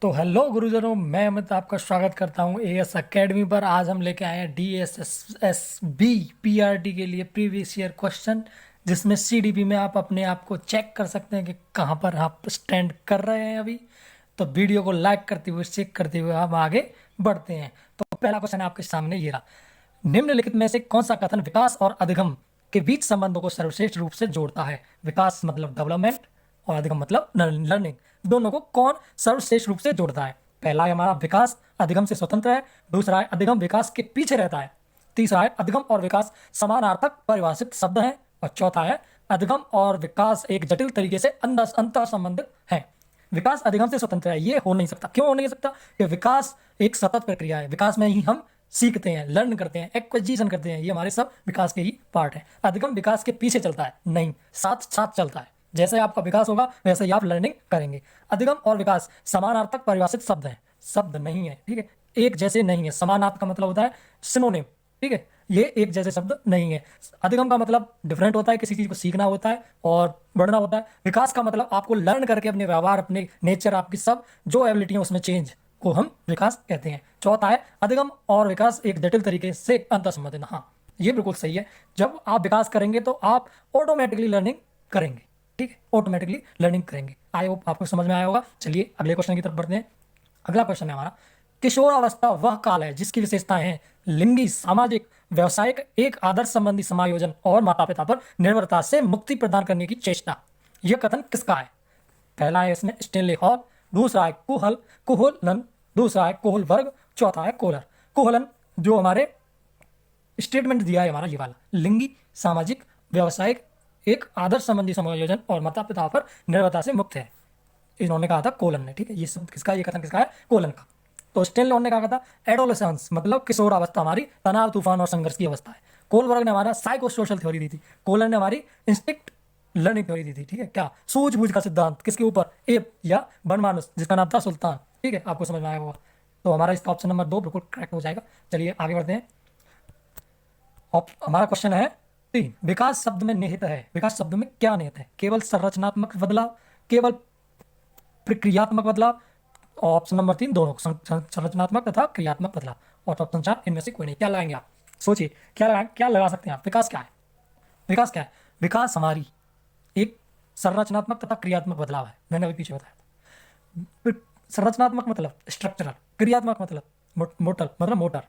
तो हेलो गुरुजनों, मैं अमित आपका स्वागत करता हूं एएस एकेडमी पर। आज हम लेके आए हैं DSSB PRT के लिए प्रीवियस ईयर क्वेश्चन, जिसमें CDP में आप अपने आप को चेक कर सकते हैं कि कहां पर आप स्टैंड कर रहे हैं अभी। तो वीडियो को लाइक करते हुए, चेक करते हुए हम आगे बढ़ते हैं। तो पहला क्वेश्चन है आपके सामने ये रहा। निम्नलिखित में से कौन सा कथन विकास और अधिगम के बीच संबंधों को सर्वश्रेष्ठ रूप से जोड़ता है? विकास मतलब डेवलपमेंट और अधिगम मतलब लर्निंग, दोनों को कौन सर्वश्रेष्ठ रूप से जोड़ता है? पहला है हमारा विकास अधिगम से स्वतंत्र है, दूसरा है अधिगम विकास के पीछे रहता है, तीसरा है अधिगम और विकास समानार्थक परिभाषित शब्द हैं, और चौथा है अधिगम और विकास एक जटिल तरीके से अंतर संबंधित है। विकास अधिगम से स्वतंत्र है, ये हो नहीं सकता। क्यों हो नहीं सकता? कि विकास एक सतत प्रक्रिया है, विकास में ही हम सीखते हैं, लर्न करते हैं, एक्विजिशन करते हैं, ये हमारे सब विकास के ही पार्ट है। अधिगम विकास के पीछे चलता है, नहीं, साथ साथ चलता है। जैसे आपका विकास होगा वैसे ही आप लर्निंग करेंगे। अधिगम और विकास समानार्थक परिभाषित शब्द हैं, शब्द नहीं है, ठीक है, एक जैसे नहीं है। समानार्थ का मतलब होता है सिनोनिम, ठीक है, ये एक जैसे शब्द नहीं है। अधिगम का मतलब डिफरेंट होता है, किसी चीज को सीखना होता है और बढ़ना होता है। विकास का मतलब आपको लर्न करके अपने व्यवहार, अपने नेचर, आपकी सब जो एबिलिटी है उसमें चेंज को हम विकास कहते हैं। चौथा है अधिगम और विकास एक जटिल तरीके से अंतर संबंधित। हाँ, ये बिल्कुल सही है। जब आप विकास करेंगे तो आप ऑटोमेटिकली लर्निंग करेंगे, ठीक है, ऑटोमेटिकली लर्निंग करेंगे। आई होप आपको समझ में आया होगा। चलिए अगले क्वेश्चन की तरफ बढ़ते हैं। अगला क्वेश्चन है हमारा, किशोरावस्था वह काल है जिसकी विशेषताएं हैं लिंगी, सामाजिक, व्यवसायिक, एक आदर्श संबंधी समायोजन और माता पिता पर निर्भरता से मुक्ति प्रदान करने की चेष्टा। यह कथन किसका है? पहला है इसमें स्टेनले हॉल, दूसरा है कुहलन, दूसरा है कोहलबर्ग, चौथा है कोहलर। कोहलन जो हमारे स्टेटमेंट दिया है हमारा, ये वाला लिंगी, सामाजिक, व्यवसायिक, एक आदर्श संबंधी समायोजन और माता पिता पर निर्भरता से मुक्त है, इन्होंने कहा था कोलन ने, ठीक है। ये सब किसका, ये कथन किसका है? कोलन का। तो स्टेनले ने कहा था एडोलेसेंस मतलब किशोर अवस्था हमारी तनाव, तूफान और संघर्ष की अवस्था है। कोलबर्ग ने हमारा साइको सोशल थ्योरी दी थी। कोलन ने हमारी इंस्टिक्ट लर्निंग थ्योरी दी थी, ठीक है। क्या? सूझबूझ का सिद्धांत किसके ऊपर? एप या बनमानुस, जिसका नाम था सुल्तान, ठीक है, आपको समझ में आया होगा। तो हमारा इसका ऑप्शन नंबर 2 बिल्कुल करेक्ट हो जाएगा। चलिए आगे बढ़ते हैं। हमारा क्वेश्चन है 3, विकास शब्द में निहित है। विकास शब्द में क्या निहित है? केवल संरचनात्मक बदलाव, केवल प्रक्रियात्मक बदलाव, और ऑप्शन नंबर 3 दोनों, संरचनात्मक तथा क्रियात्मक बदलाव, और ऑप्शन 4 इनमें से कोई नहीं। क्या लगाएंगे आप? सोचिए, क्या लगा सकते हैं आप? विकास क्या है? विकास क्या है? विकास हमारी एक संरचनात्मक तथा क्रियात्मक बदलाव है, मैंने अभी पीछे बताया था। संरचनात्मक मतलब स्ट्रक्चरल, क्रियात्मक मतलब मोटर, मतलब मोटर,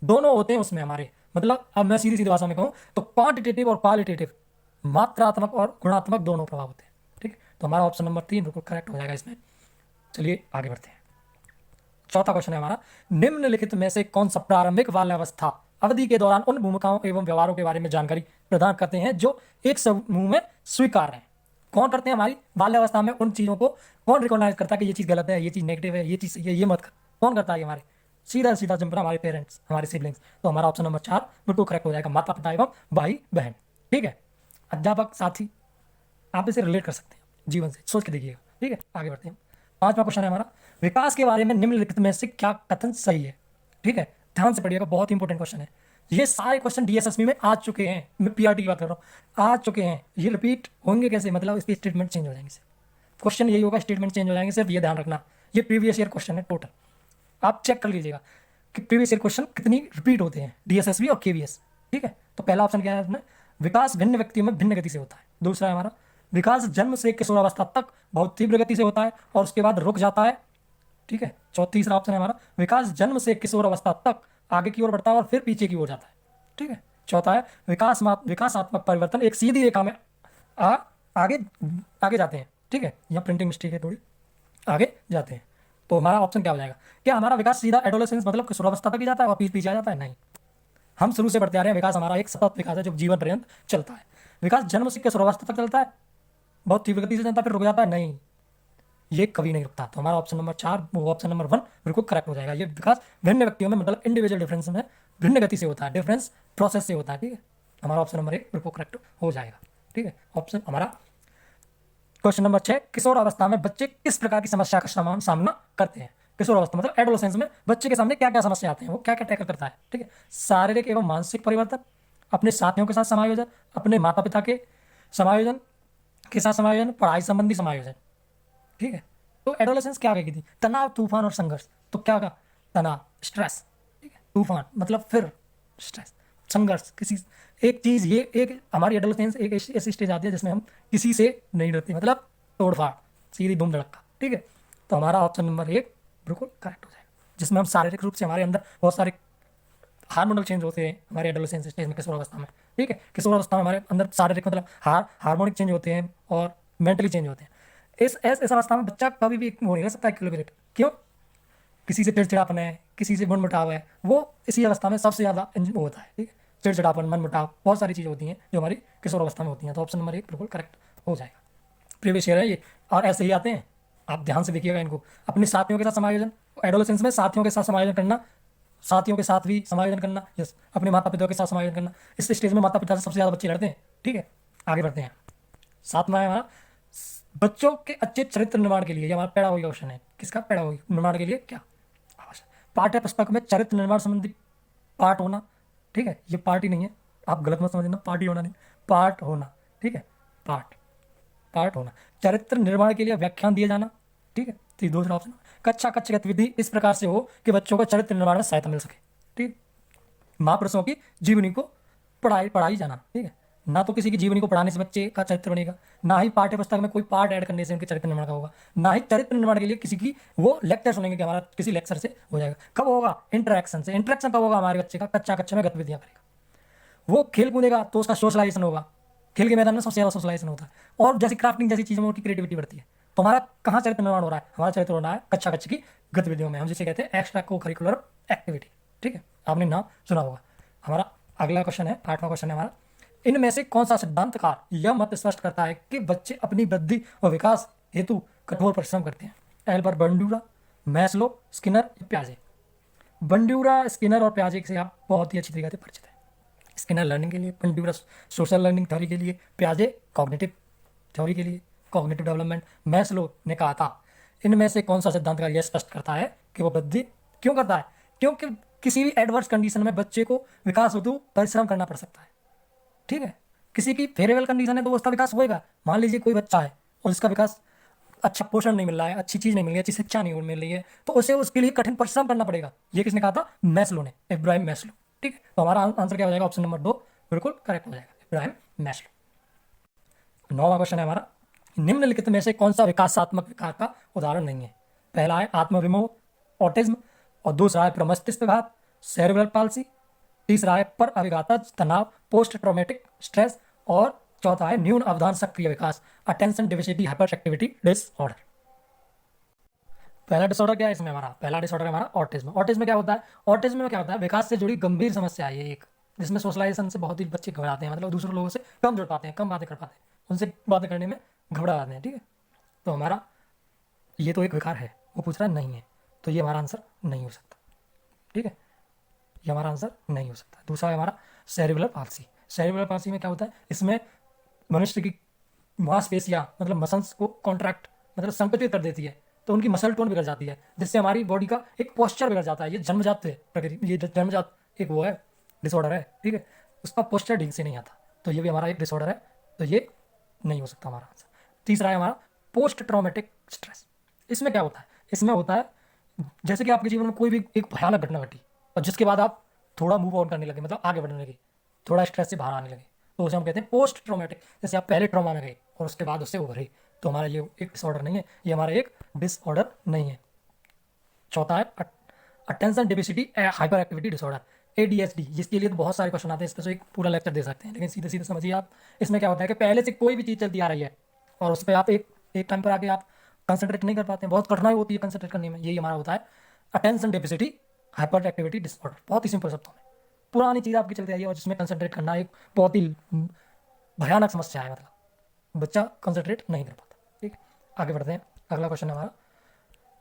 दोनों होते हैं उसमें हमारे। मतलब अब मैं सीधी सीधी भाषा में कहूँ तो क्वांटिटेटिव और क्वालिटेटिव, मात्रात्मक और गुणात्मक दोनों प्रभाव होते हैं, ठीक है। तो हमारा ऑप्शन नंबर 3 बिल्कुल करेक्ट हो जाएगा इसमें। चलिए आगे बढ़ते हैं। चौथा क्वेश्चन है हमारा, निम्नलिखित में से कौन सा प्रारंभिक बाल्यावस्था अवधि के दौरान उन भूमिकाओं एवं व्यवहारों के बारे में जानकारी प्रदान करते हैं जो एक समूह में स्वीकार्य हैं? कौन करते हैं हमारी बाल्यावस्था में उन चीज़ों को? कौन रिकॉग्नाइज करता है कि ये चीज़ गलत है, ये चीज़ नेगेटिव है, ये चीज़ ये मत कर? कौन करता है ये? हमारे सीधा सीधा जंपर हमारे पेरेंट्स, हमारे सिबलिंग्स। तो हमारा ऑप्शन नंबर 4 बिल्कुल करेक्ट हो जाएगा, माता पिता एवं भाई बहन, ठीक है। अध्यापक, साथी, आप इसे रिलेट कर सकते हैं जीवन से, सोच के देखिएगा, ठीक है। आगे बढ़ते हैं। पांचवा क्वेश्चन है हमारा, विकास के बारे में निम्नलिखित में से क्या कथन सही है? ठीक है, ध्यान से पढ़िएगा, बहुत इंपॉर्टेंट क्वेश्चन है। ये सारे क्वेश्चन DSSB में आ चुके हैं, मैं PRT की बात कर रहा हूँ, आ चुके हैं। ये रिपीट होंगे कैसे? मतलब इसके स्टेटमेंट चेंज हो जाएंगे सिर्फ, क्वेश्चन यही होगा, स्टेटमेंट चेंज हो जाएंगे सिर्फ, ये ध्यान रखना। ये प्रीवियस ईयर क्वेश्चन है टोटल, आप चेक कर लीजिएगा कि प्रीवियस ईयर क्वेश्चन कितनी रिपीट होते हैं DSSB और KVS, ठीक है। तो पहला ऑप्शन क्या है इसमें? विकास भिन्न व्यक्तियों में भिन्न गति से होता है। दूसरा है हमारा, विकास जन्म से किशोरावस्था तक बहुत तीव्र गति से होता है और उसके बाद रुक जाता है, ठीक है। तीसरा ऑप्शन है हमारा, विकास जन्म से किशोर अवस्था तक आगे की ओर बढ़ता है और फिर पीछे की ओर जाता है, ठीक है। चौथा है, विकासात्मक परिवर्तन एक सीधी रेखा में आगे आगे जाते हैं, ठीक है। यहाँ प्रिंटिंग मिस्टेक है थोड़ी, आगे जाते हैं। तो हमारा ऑप्शन क्या हो जाएगा? क्या हमारा विकास सीधा एडोलेसेंस मतलब किशोरावस्था तक ही जाता है और पीछे आ जाता है? नहीं, हम शुरू से बढ़ते आ रहे हैं। विकास हमारा एक सतत विकास है जो जीवन पर्यंत चलता है। विकास जन्म से किशोरावस्था तक चलता है, बहुत तीव्र गति से चलता है, फिर रुक जाता है? नहीं, ये कभी नहीं रुकता। तो हमारा ऑप्शन नंबर 4, वो ऑप्शन नंबर 1 बिल्कुल करेक्ट हो जाएगा। ये विकास भिन्न व्यक्तियों में मतलब इंडिविजुअल डिफरेंस में भिन्न गति से होता है, डिफरेंस प्रोसेस से होता है, ठीक है। हमारा ऑप्शन नंबर 1 बिल्कुल करेक्ट हो जाएगा, ठीक है। ऑप्शन हमारा क्वेश्चन नंबर 6, किशोर अवस्था में बच्चे किस प्रकार की समस्या का सामना करते हैं? किशोर अवस्था मतलब एडोलेसेंस में बच्चे के सामने क्या क्या समस्या आते हैं, वो क्या क्या टैकल करता है, ठीक है। शारीरिक एवं मानसिक परिवर्तन, अपने साथियों के साथ समायोजन, अपने माता पिता के समायोजन के साथ समायोजन, पढ़ाई संबंधी समायोजन, ठीक है। तो एडोलेसेंस क्या कहेगी थी? तनाव, तूफान और संघर्ष। तो क्या का तनाव, स्ट्रेस, ठीक है, तूफान मतलब फिर स्ट्रेस, संघर्ष, किसी एक चीज़, ये एक हमारी एडोलेसेंस एक ऐसी स्टेज आती है जिसमें हम किसी से नहीं डरते, मतलब तोड़फाड़, सीधी धूम धड़क्का, ठीक है। तो हमारा ऑप्शन नंबर 1 बिल्कुल करेक्ट हो जाएगा, जिसमें हम शारीरिक रूप से हमारे अंदर बहुत सारे हार्मोनल चेंज होते हैं हमारे एडोलेसेंस स्टेज में, किशोर अवस्था में, ठीक है। किशोर अवस्था में हमारे अंदर शारीरिक मतलब हार्मोनिक चेंज होते हैं और मेंटली चेंज होते हैं। इस अवस्था में बच्चा कभी भी वो नहीं रह सकता इक्विलिब्रेट। क्यों? किसी से चिड़चिड़ापन है, किसी से मनमुटाव है, वो इसी अवस्था में सबसे ज़्यादा वो होता है, ठीक है। चिड़चिड़ापन, मनमुटाव, बहुत सारी चीज़ें होती हैं जो हमारी किशोर अवस्था में होती हैं। तो ऑप्शन नंबर 1 बिल्कुल करेक्ट हो जाएगा। प्रीवियस ईयर है ये, और ऐसे ही आते हैं, आप ध्यान से देखिएगा इनको। अपने साथियों के साथ समायोजन, एडोलेसेंस में साथियों के साथ समायोजन करना, साथियों के साथ भी समायोजन करना, यस, अपने माता पिता के साथ समायोजन करना। इस स्टेज में माता पिता से सबसे ज़्यादा बच्चे लड़ते हैं, ठीक है। आगे बढ़ते हैं। सातवां है हमारा बच्चों के अच्छे चरित्र निर्माण के लिए, ये हमारा पेडागोगी क्वेश्चन है। किसका? पेडागोगी निर्माण के लिए क्या आवश्यक? पाठ्य पुस्तक में चरित्र निर्माण संबंधी पाठ होना, ठीक है। ये पार्टी नहीं है, आप गलत मत समझना, पार्टी होना नहीं, पाठ होना, ठीक है। पाठ पाठ होना, चरित्र निर्माण के लिए व्याख्यान दिए जाना, ठीक है। तो ये दूसरा ऑप्शन। कक्षा कक्ष गतिविधि इस प्रकार से हो कि बच्चों को चरित्र निर्माण में सहायता मिल सके, ठीक। महापुरुषों की जीवनी को पढ़ाई जाना, ठीक है। ना तो किसी की जीवनी को पढ़ाने से बच्चे का चरित्र बनेगा, ना ही पाठ्य पुस्तक में कोई पार्ट ऐड करने से उनके चरित्र निर्माण का होगा, ना ही चरित्र निर्माण के लिए किसी की वो लेक्चर सुनेंगे कि हमारा किसी लेक्चर से हो जाएगा। कब होगा? इंटरेक्शन से। इंटरेक्शन कब होगा? हमारे बच्चे का कक्षा कक्षा में गतिविधियां करेगा, वो खेल कूदेगा तो उसका सोशलाइजेशन होगा। खेल के मैदान में सबसे ज़्यादा सोशलाइजेशन होता है, और जैसे क्राफ्टिंग जैसी चीज़ों में उनकी क्रिएटिविटी बढ़ती है। तो हमारा कहाँ चरित्र निर्माण हो रहा है? हमारा चरित्र हो रहा है कक्षा कक्षा की गतिविधियों में, हम जिसे कहते हैं एक्स्ट्रा को करिकुलर एक्टिविटी, ठीक है। आपने नाम सुना होगा। हमारा अगला क्वेश्चन है, 8वां क्वेश्चन है हमारा, इनमें से कौन सा सिद्धांतकार यह मत स्पष्ट करता है कि बच्चे अपनी वृद्धि और विकास हेतु कठोर परिश्रम करते हैं? एल्बर्ट बंडूरा, मैस्लो, स्किनर या प्याजे? बंडूरा, स्किनर और प्याजे से आप बहुत ही अच्छी तरीके से परिचित हैं। स्किनर लर्निंग के लिए, बंडूरा सोशल लर्निंग थ्योरी के लिए, प्याजे कॉग्निटिव थ्योरी के लिए, कॉग्निटिव डेवलपमेंट। मैस्लो ने कहा था इनमें से कौन सा सिद्धांतकार यह स्पष्ट करता है कि वो वृद्धि क्यों करता है? क्योंकि किसी भी एडवर्स कंडीशन में बच्चे को विकास हेतु परिश्रम करना पड़ सकता है, ठीक है। किसी की फेवरेबल कंडीशन है तो उसका विकास होएगा। मान लीजिए कोई बच्चा है और इसका विकास अच्छा पोषण नहीं मिल रहा है, अच्छी चीज़ नहीं मिल रही है, अच्छी शिक्षा नहीं मिल रही है, तो उसे उसके लिए कठिन परिश्रम करना पड़ेगा। ये किसने कहा था? मैस्लो ने, इब्राहिम मैस्लो, ठीक है। तो हमारा आंसर क्या हो जाएगा? ऑप्शन नंबर 2 बिल्कुल करेक्ट हो जाएगा, इब्राहिम मैस्लो। 9वां क्वेश्चन है हमारा, निम्नलिखित में से कौन सा विकासात्मक विकार का उदाहरण नहीं है? पहला है आत्मविमोह, ऑटिज्म, और दूसरा है प्रमस्तिष्कघात, सेरेब्रल पाल्सी, तीसरा है पर अभिघाता तनाव, पोस्ट ट्रॉमेटिक स्ट्रेस, और चौथा है न्यून अवधान सक्रिय विकास, attention deficit hyperactivity disorder. पहला डिसऑर्डर क्या है इसमें हमारा? पहला डिसऑर्डर है हमारा ऑटिज्म। ऑटिज्म में क्या होता है? ऑटिज्म में क्या होता है? विकास से जुड़ी गंभीर समस्या है ये एक, जिसमें सोशलाइजेशन से बहुत ही बच्चे घबराते हैं, मतलब दूसरे लोगों से कम जुड़ पाते हैं, कम बातें कर पाते हैं, उनसे बातें करने में घबरा जाते हैं, ठीक है। तो हमारा ये तो एक विकार है, वो पूछ रहा है नहीं है, तो ये हमारा आंसर नहीं हो सकता, ठीक है। ये हमारा आंसर नहीं हो सकता। दूसरा है हमारा सेरिब्रल पाल्सी। सेरिब्रल पाल्सी में क्या होता है? इसमें मनुष्य की मांसपेशियां मतलब मसल्स को कॉन्ट्रैक्ट मतलब संकुचित कर देती है, तो उनकी मसल टोन बिगड़ जाती है, जिससे हमारी बॉडी का एक पोस्चर बिगड़ जाता है। ये जन्मजात है प्रकृति, ये जन्मजात एक वो है डिसऑर्डर है, ठीक है। उसका पोस्चर ठीक से नहीं आता, तो ये भी हमारा एक डिसऑर्डर है, तो ये नहीं हो सकता हमारा आंसर। तीसरा है हमारा पोस्ट ट्रॉमेटिक स्ट्रेस। इसमें क्या होता है? इसमें होता है जैसे कि आपके जीवन में कोई भी एक भयानक घटना घटी और जिसके बाद आप थोड़ा मूव ऑन करने लगे, मतलब आगे बढ़ने लगे, थोड़ा स्ट्रेस से बाहर आने लगे, तो उसे हम कहते हैं पोस्ट ट्रॉमेटिक। जैसे आप पहले ट्रॉमा में गए और उसके बाद उससे उभरे, तो हमारा ये एक डिसऑर्डर नहीं है, ये हमारा एक डिसऑर्डर नहीं है। चौथा है attention deficit hyperactivity disorder, ADHD। जिसके लिए तो बहुत सारे क्वेश्चन आते हैं, इस पर तो एक पूरा लेक्चर दे सकते हैं, लेकिन सीधे सीधे समझिए आप। इसमें क्या होता है कि पहले से कोई भी चीज़ चलती आ रही है और उस पर आप एक टाइम पर आके आप कंसंट्रेट नहीं कर पाते हैं, बहुत कठिनाई होती है कंसंट्रेट करने में, यही हमारा होता है attention deficit hyper activity disorder. बहुत ही सिंपल शब्दों में पुरानी चीज़ आपकी चलती आई है और जिसमें कंसंट्रेट करना एक बहुत ही भयानक समस्या है, मतलब बच्चा कंसंट्रेट नहीं कर पाता, ठीक है। आगे बढ़ते हैं। अगला क्वेश्चन हमारा,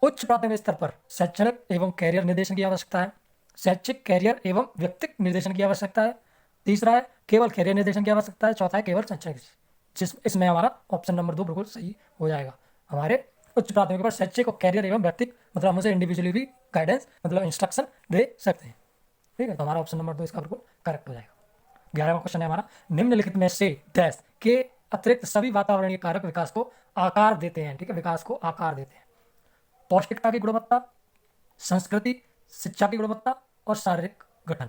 उच्च प्राथमिक स्तर पर शैक्षणिक एवं कैरियर निर्देशन की आवश्यकता है, शैक्षिक कैरियर एवं व्यक्तिगत निर्देशन की आवश्यकता है, तीसरा है केवल कैरियर निर्देशन की आवश्यकता है, चौथा है केवल शैक्षणिक। इसमें हमारा ऑप्शन नंबर 2 बिल्कुल सही हो जाएगा। हमारे उच्च प्राथमिक पर शैक्षिक और कैरियर एवं व्यक्तिगत मतलब हम उसे इंडिविजुअली भी गाइडेंस मतलब इंस्ट्रक्शन दे सकते हैं, ठीक है। तो हमारा ऑप्शन नंबर 2 इसका बिल्कुल करेक्ट हो जाएगा। 11वां क्वेश्चन है हमारा, निम्नलिखित में से डैश के अतिरिक्त सभी वातावरणीय कारक विकास को आकार देते हैं, ठीक है, विकास को आकार देते हैं। पौष्टिकता की गुणवत्ता, संस्कृति, शिक्षा की गुणवत्ता और शारीरिक गठन।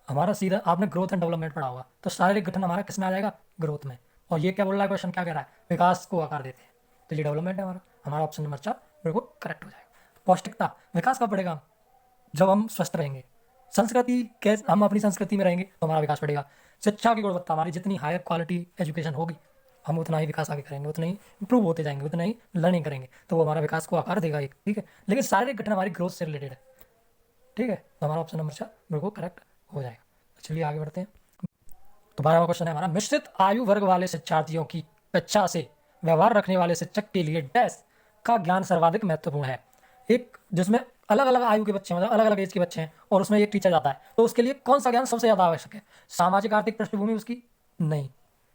हमारा सीधा आपने ग्रोथ एंड डेवलपमेंट पढ़ा होगा, तो शारीरिक गठन हमारा किस में आ जाएगा? ग्रोथ में। और ये क्या बोल रहा है क्वेश्चन, क्या कह रहा है? विकास को आकार देते हैं, तो ये डेवलपमेंट है हमारा। हमारा ऑप्शन नंबर 4 बिल्कुल करेक्ट हो जाएगा। पौष्टिकता, विकास कब बढ़ेगा? जब हम स्वस्थ रहेंगे। संस्कृति, कैसे हम अपनी संस्कृति में रहेंगे तो हमारा विकास बढ़ेगा। शिक्षा की गुणवत्ता, हमारी जितनी हायर क्वालिटी एजुकेशन होगी हम उतना ही विकास आगे करेंगे, उतना ही इंप्रूव होते जाएंगे, उतना ही लर्निंग करेंगे, तो वो हमारा विकास को आकार देगा एक, ठीक है। लेकिन शारीरिक गठन हमारी ग्रोथ से रिलेटेड है, ठीक है। तो हमारा ऑप्शन नंबर 4 बिल्कुल करेक्ट हो जाएगा। चलिए आगे बढ़ते हैं। तो 12वां क्वेश्चन है हमारा, मिश्रित आयु वर्ग वाले शिक्षार्थियों की कक्षा से व्यवहार रखने वाले शिक्षक के लिए डैश का ज्ञान सर्वाधिक महत्वपूर्ण है। एक जिसमें अलग अलग आयु के बच्चे, मतलब अलग अलग एज के बच्चे हैं और उसमें एक टीचर जाता है, तो उसके लिए कौन सा ज्ञान सबसे ज़्यादा आवश्यक है? सामाजिक आर्थिक पृष्ठभूमि उसकी नहीं,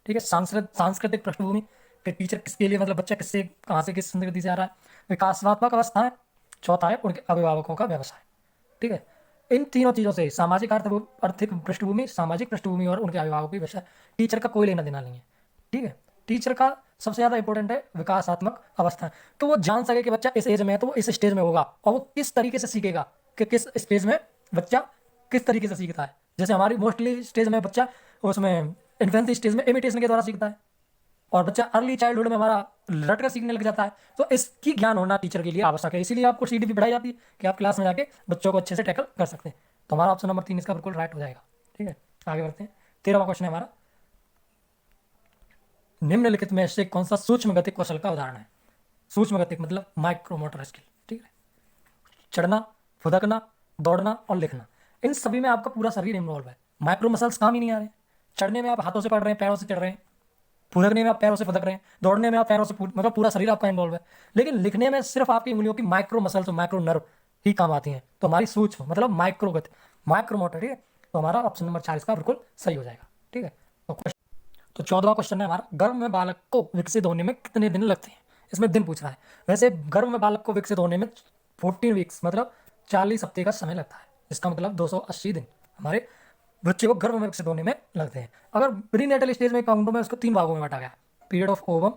ठीक है। सांस्कृतिक पृष्ठभूमि कि टीचर किसके लिए, मतलब बच्चा किससे कहाँ से किस संस्कृति से आ रहा है। विकासात्मक अवस्था है। चौथा है उनके अभिभावकों का व्यवसाय, ठीक है। इन तीनों चीज़ों से सामाजिक आर्थिक पृष्ठभूमि, सामाजिक पृष्ठभूमि और उनके अभिभावकों की व्यवसाय, टीचर का कोई लेना देना नहीं है, ठीक है। टीचर का सबसे ज़्यादा इंपॉर्टेंट है विकासात्मक अवस्था, तो वो जान सके कि बच्चा इस एज में है तो वो इस स्टेज में होगा और वो किस तरीके से सीखेगा, कि किस स्टेज में बच्चा किस तरीके से सीखता है। जैसे हमारी मोस्टली स्टेज में बच्चा उसमें इन्फेंसी स्टेज में इमिटेशन के द्वारा सीखता है और बच्चा अर्ली चाइल्डहुड में हमारा रट कर सीखने लग जाता है। तो इसकी ज्ञान होना टीचर के लिए आवश्यक है, इसीलिए आपको सीडीपी पढ़ाई जाती है कि आप क्लास में जाके बच्चों को अच्छे से टैकल कर सकते हैं। तो हमारा ऑप्शन नंबर 3 इसका बिल्कुल राइट हो जाएगा, ठीक है। आगे बढ़ते हैं। 13वां क्वेश्चन है हमारा, निम्नलिखित में से कौन सा सूक्ष्म गतिक कौशल का उदाहरण है? सूक्ष्म गतिक मतलब माइक्रो मोटर स्किल, ठीक है। चढ़ना, फुदकना, दौड़ना और लिखना, इन सभी में आपका पूरा शरीर इन्वॉल्व है। माइक्रो मसल्स काम ही नहीं आ रहे हैं। चढ़ने में आप हाथों से पढ़ रहे हैं, पैरों से चढ़ रहे हैं, फुदकने में आप पैरों से फुदक रहे हैं, दौड़ने में आप पैरों से मतलब पूरा शरीर आपका इन्वॉल्व है। लेकिन लिखने में सिर्फ आपकी उंगलियों की माइक्रो मसल्स और माइक्रो नर्व ही काम आती हैं। तो हमारी सूक्ष्म मतलब माइक्रो गति, माइक्रो मोटर, ठीक है। तो हमारा ऑप्शन नंबर 4 इसका बिल्कुल सही हो जाएगा, ठीक है। तो 14वां क्वेश्चन है हमारा, गर्भ में बालक को विकसित होने में कितने दिन लगते हैं? इसमें दिन पूछ रहा है। वैसे गर्भ में बालक को विकसित होने में 14 वीक्स मतलब 40 हफ्ते का समय लगता है। इसका मतलब 280 दिन हमारे बच्चे को गर्भ में विकसित होने में लगते हैं। अगर प्रीनेटल स्टेज में काउंटो में उसको 3 भागों में बांटा गया, period of ovum,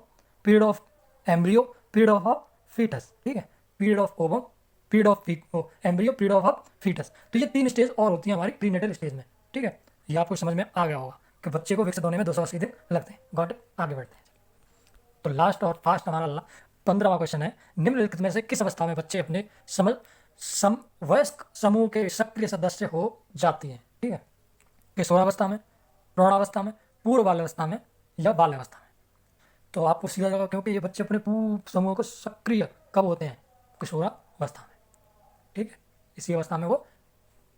period of embryo, period of foetus, ठीक है। Period of ovum, period of embryo, period of foetus, तो ये 3 स्टेज और होती है हमारी प्रीनेटल स्टेज में, ठीक है। ये आपको समझ में आ गया होगा कि बच्चे को विकसित होने में 280 दिन लगते हैं। Got it? आगे बढ़ते हैं। तो लास्ट और फास्ट हमारा 15वां क्वेश्चन है, निम्नलिखित में से किस अवस्था में बच्चे अपने वयस्क समूह के सक्रिय सदस्य हो जाती हैं? ठीक है। किशोरावस्था में, प्रौढ़ावस्था में, पूर्व बाल्यावस्था में या बाल्यावस्था में? तो आपको सीधा जगह, क्योंकि ये बच्चे अपने पूर्व समूह को सक्रिय कब होते हैं? किशोरावस्था में, ठीक है। इसी अवस्था में वो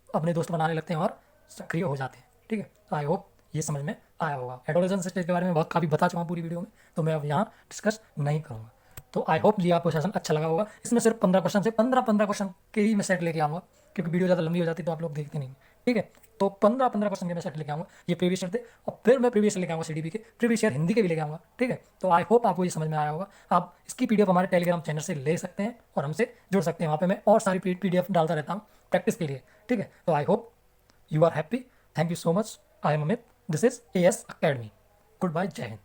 अपने दोस्त बनाने लगते हैं और सक्रिय हो जाते हैं, ठीक है। तो आई होप ये समझ में आया होगा। एडोलेसेंस स्टेज के बारे में बहुत काफ़ी बता चुका हूँ पूरी वीडियो में, तो मैं अब यहाँ डिस्कस नहीं करूँगा। तो आई होप ये आपको सेशन अच्छा लगा होगा। इसमें सिर्फ 15 क्वेश्चन से 15 क्वेश्चन के ही मैं सेट लेके आऊँगा, क्योंकि वीडियो ज़्यादा लंबी हो जाती है तो आप लोग देखते नहीं, ठीक है। तो 15 क्वेश्चन के मैं सेट लेके आऊँगा। ये प्रीवियस ईयर थे और फिर मैं प्रीवियस लेके आऊँगा सीडीपी के, प्रीवियस ईयर हिंदी के भी लेके आऊँगा, ठीक है। तो आई होप आपको ये समझ में आया होगा। आप इसकी पीडीएफ हमारे टेलीग्राम चैनल से ले सकते हैं और हमसे जुड़ सकते हैं। वहाँ पे मैं और सारी पीडीएफ डालता रहता हूँ प्रैक्टिस के लिए, ठीक है। तो I hope you are happy. Thank you so much. I am Amit. This is AS Academy. Goodbye. Jai Hind.